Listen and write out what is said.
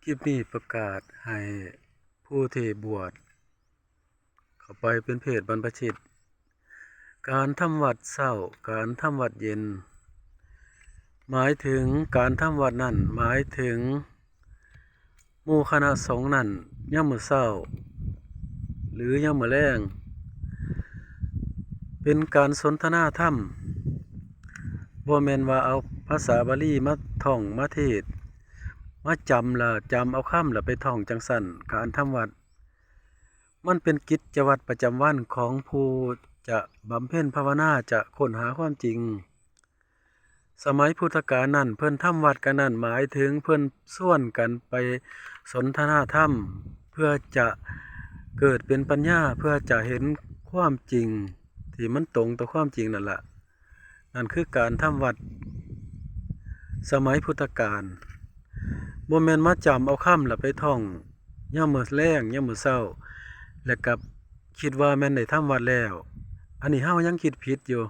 คลิปนี้ประกาศให้ผู้ที่บวชเข้าไปเป็นเพศบรรพชิตการทำวัดเช้าการทำวัดเย็นหมายถึงการทำวัดนั่นหมายถึงหมู่คณะสงฆ์นั่นยามมื้อเช้าหรือยามมื้อแลงเป็นการสนทนาธรรมบ่แม่นว่าเอาภาษาบาลีมาท่องมาเทศน์มาจำละจำเอาคำละไปท่องจังซั่นการทำวัดมันเป็นกิจวัตรประจำวันของผู้จะบำเพ็ญภาวนาจะค้นหาความจริงสมัยพุทธกาลนั้นเพิ่นทำวัดกันนั้นหมายถึงเพิ่นส่วนกันไปสนทนาธรรมเพื่อจะเกิดเป็นปัญญาเพื่อจะเห็นความจริงที่มันตรงต่อความจริงนั่นล่ะนั่นคือการทำวัดสมัยพุทธกาลบ่แม่นมาจำเอาคำละไปท่องยามมื้อแลงยามมื้อเช้าแล้วก็คิดว่าแม่นได้ทำวัดแล้วอันนี้เฮายังคิดผิดอยู่